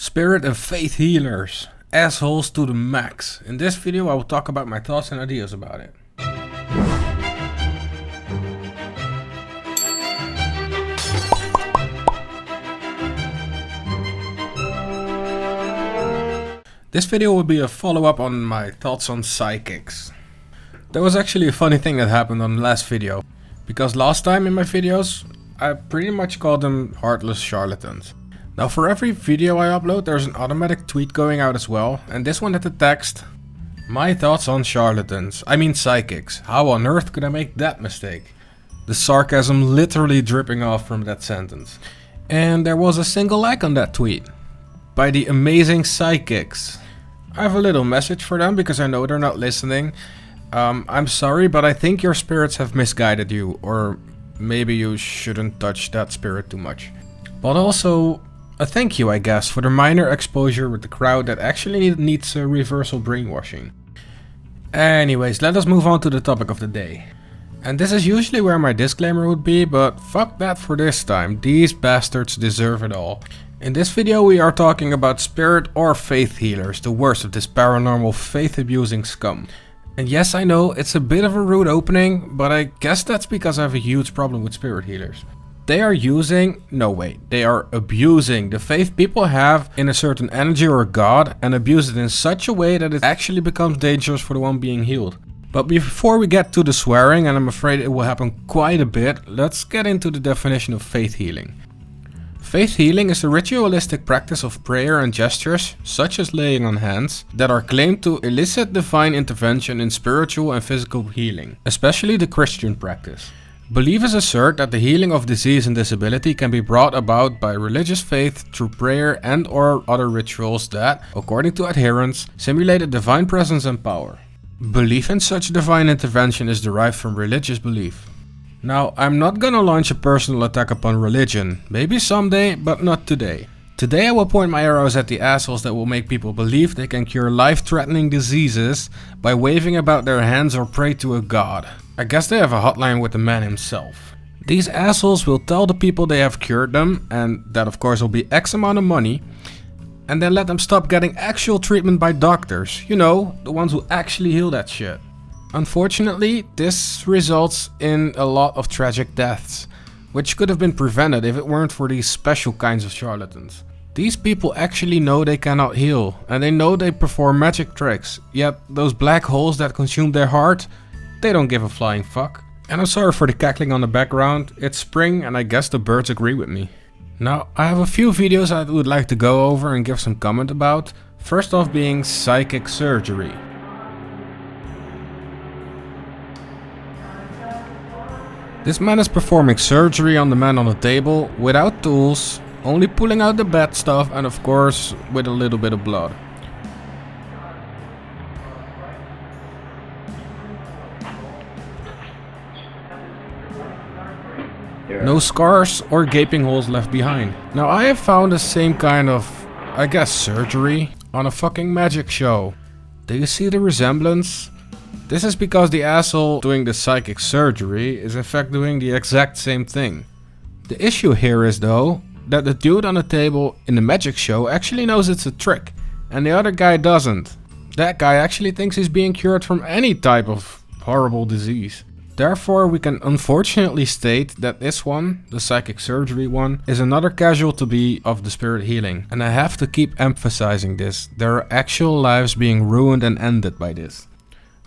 Spirit and faith healers. Assholes to the max. In this video I will talk about my thoughts and ideas about it. This video will be a follow-up on my thoughts on psychics. There was actually a funny thing that happened on the last video. Because last time in my videos, I pretty much called them heartless charlatans. Now for every video I upload there's an automatic tweet going out as well, and this one had the text: "My thoughts on charlatans, I mean psychics. How on earth could I make that mistake?" The sarcasm literally dripping off from that sentence. And there was a single like on that tweet. By the amazing psychics. I have a little message for them because I know they're not listening. I'm sorry, but I think your spirits have misguided you, or maybe you shouldn't touch that spirit too much. But also, a thank you I guess for the minor exposure with the crowd that actually needs a reversal brainwashing. Anyways, let us move on to the topic of the day. And this is usually where my disclaimer would be, but fuck that for this time, these bastards deserve it all. In this video we are talking about spirit or faith healers, the worst of this paranormal faith abusing scum. And yes, I know it's a bit of a rude opening, but I guess that's because I have a huge problem with spirit healers. They are they are abusing the faith people have in a certain energy or god and abuse it in such a way that it actually becomes dangerous for the one being healed. But before we get to the swearing, and I'm afraid it will happen quite a bit, let's get into the definition of faith healing. Faith healing is a ritualistic practice of prayer and gestures, such as laying on hands, that are claimed to elicit divine intervention in spiritual and physical healing, especially the Christian practice. Believers assert that the healing of disease and disability can be brought about by religious faith through prayer and or other rituals that, according to adherents, simulate a divine presence and power. Belief in such divine intervention is derived from religious belief. Now, I'm not gonna launch a personal attack upon religion, maybe someday, but not today. Today I will point my arrows at the assholes that will make people believe they can cure life-threatening diseases by waving about their hands or pray to a god. I guess they have a hotline with the man himself. These assholes will tell the people they have cured them, and that of course will be X amount of money, and then let them stop getting actual treatment by doctors. You know, the ones who actually heal that shit. Unfortunately, this results in a lot of tragic deaths, which could have been prevented if it weren't for these special kinds of charlatans. These people actually know they cannot heal, and they know they perform magic tricks, yet those black holes that consume their heart, they don't give a flying fuck. And I'm sorry for the cackling on the background, it's spring and I guess the birds agree with me. Now, I have a few videos I would like to go over and give some comment about, first off being psychic surgery. This man is performing surgery on the man on the table without tools, only pulling out the bad stuff and of course with a little bit of blood. No scars or gaping holes left behind. Now I have found the same kind of, I guess, surgery on a fucking magic show. Do you see the resemblance? This is because the asshole doing the psychic surgery is in fact doing the exact same thing. The issue here is though, that the dude on the table in the magic show actually knows it's a trick, and the other guy doesn't. That guy actually thinks he's being cured from any type of horrible disease. Therefore we can unfortunately state that this one, the psychic surgery one, is another casualty of the spirit healing. And I have to keep emphasizing this, there are actual lives being ruined and ended by this.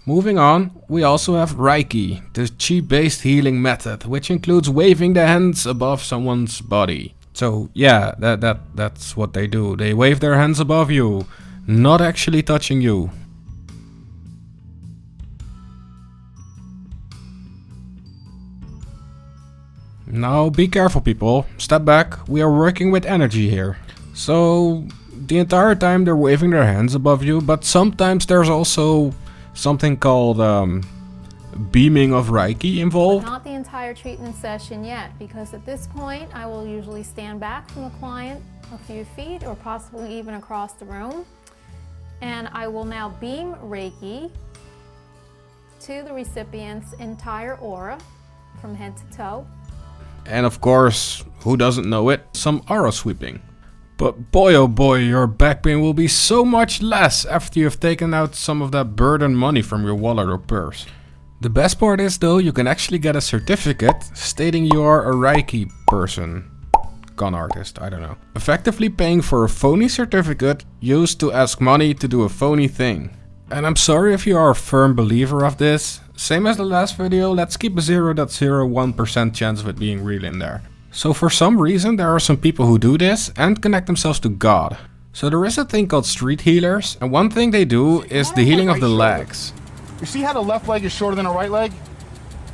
Moving on, we also have Reiki, the chi-based healing method, which includes waving the hands above someone's body. So yeah, that's what they do. They wave their hands above you, not actually touching you. Now be careful people, step back, we are working with energy here. So the entire time they're waving their hands above you, but sometimes there's also something called beaming of Reiki involved. But not the entire treatment session yet, because at this point I will usually stand back from the client a few feet or possibly even across the room, and I will now beam Reiki to the recipient's entire aura from head to toe. And of course, who doesn't know it, some aura sweeping. But boy oh boy, your back pain will be so much less after you have taken out some of that burden money from your wallet or purse. The best part is though, you can actually get a certificate stating you are a Reiki person. Con artist, I don't know. Effectively paying for a phony certificate used to ask money to do a phony thing. And I'm sorry if you are a firm believer of this. Same as the last video, let's keep a 0.01% chance of it being real in there. So for some reason there are some people who do this and connect themselves to God. So there is a thing called street healers, and one thing they do is the healing of the legs. You see how the left leg is shorter than the right leg?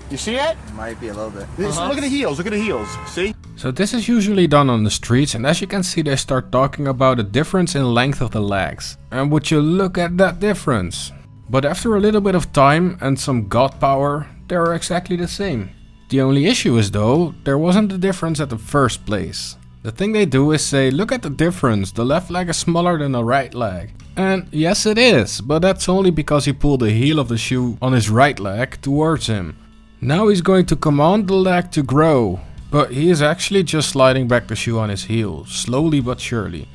You see it? Might be a little bit. Look at the heels, look at the heels, see? So this is usually done on the streets, and as you can see they start talking about the difference in length of the legs. And would you look at that difference? But after a little bit of time and some god power, they are exactly the same. The only issue is though, there wasn't a difference at the first place. The thing they do is say, look at the difference, the left leg is smaller than the right leg. And yes it is, but that's only because he pulled the heel of the shoe on his right leg towards him. Now he's going to command the leg to grow, but he is actually just sliding back the shoe on his heel, slowly but surely.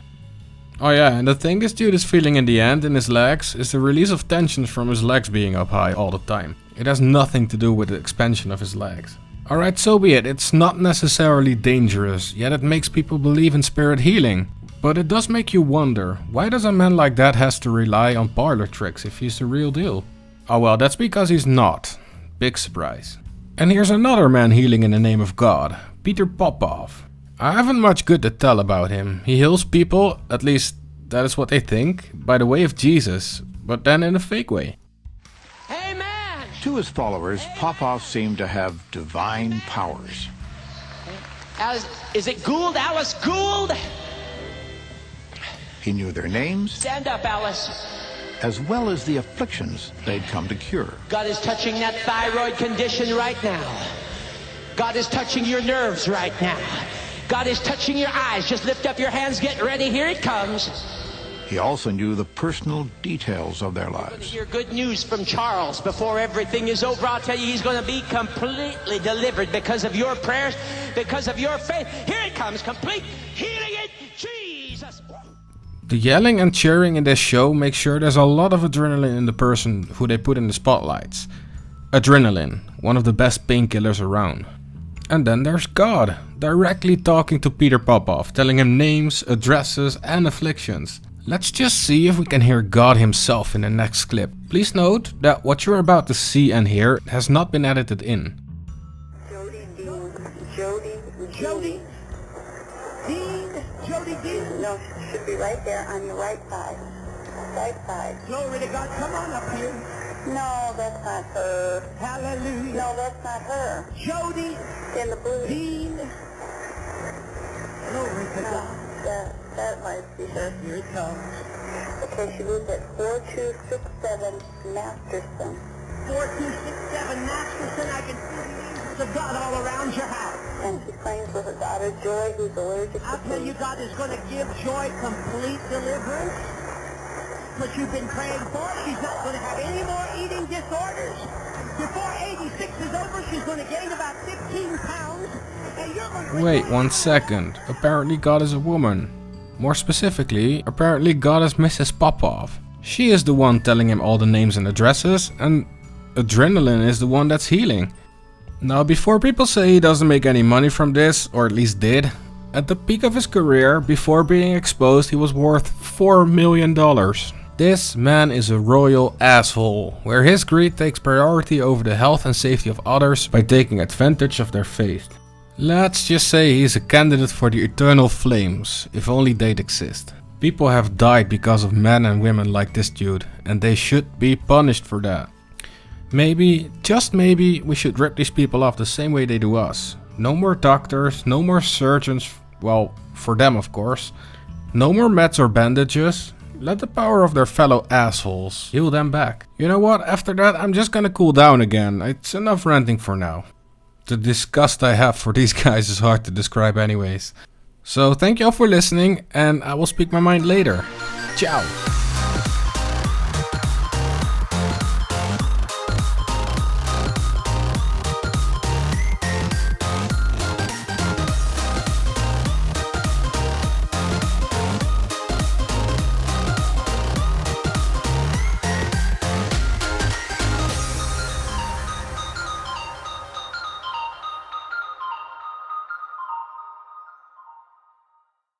Oh yeah, and the thing this dude is feeling in the end in his legs is the release of tensions from his legs being up high all the time. It has nothing to do with the expansion of his legs. Alright, so be it, it's not necessarily dangerous, yet it makes people believe in spirit healing. But it does make you wonder, why does a man like that has to rely on parlor tricks if he's the real deal? Oh well, that's because he's not. Big surprise. And here's another man healing in the name of God, Peter Popoff. I haven't much good to tell about him. He heals people, at least that is what they think, by the way of Jesus, but then in a fake way. Amen! To his followers, Popoff seemed to have divine powers. Is it Gould? Alice Gould? He knew their names, Stand up, Alice. as well as the afflictions they'd come to cure. God is touching that thyroid condition right now. God is touching your nerves right now. God is touching your eyes. Just lift up your hands, get ready, here it comes. He also knew the personal details of their lives. Hear good news from Charles before everything is over. I'll tell you, he's going to be completely delivered because of your prayers, because of your faith. Here it comes, complete healing in Jesus. The yelling and cheering in this show makes sure there's a lot of adrenaline in the person who they put in the spotlights. Adrenaline, one of the best painkillers around. And then there's God, directly talking to Peter Popoff, telling him names, addresses and afflictions. Let's just see if we can hear God himself in the next clip. Please note that what you're about to see and hear has not been edited in. Jody Dean. Jody Jody Dean. Jody Dean. No, she should be right there on your right side. Right side. Glory to God. Come on up here. No, that's not her. Hallelujah. No, that's not her. Jody In the blue. Dean. Glory to God. That might be her. Here it comes. Okay, she lives at 4267 Masterson. 4267 Masterson. I can see the angels of God all around your house. And she claims with her daughter Joy, who's allergic to I'll tell you, peas. God is going to give Joy complete deliverance. What you've been praying for, she's not going to have any more eating disorders. Before 86 is over, she's going to gain about 15 pounds. And you're going to... Wait 1 second, apparently God is a woman. More specifically, apparently God is Mrs. Popoff. She is the one telling him all the names and addresses, and adrenaline is the one that's healing. Now before people say he doesn't make any money from this, or at least did, at the peak of his career, before being exposed, he was worth $4 million. This man is a royal asshole, where his greed takes priority over the health and safety of others by taking advantage of their faith. Let's just say he's a candidate for the eternal flames, if only they'd exist. People have died because of men and women like this dude, and they should be punished for that. Maybe, just maybe, we should rip these people off the same way they do us. No more doctors, no more surgeons, well, for them of course. No more meds or bandages. Let the power of their fellow assholes heal them back. You know what, after that I'm just gonna cool down again. It's enough ranting for now. The disgust I have for these guys is hard to describe anyways. So thank you all for listening, and I will speak my mind later. Ciao.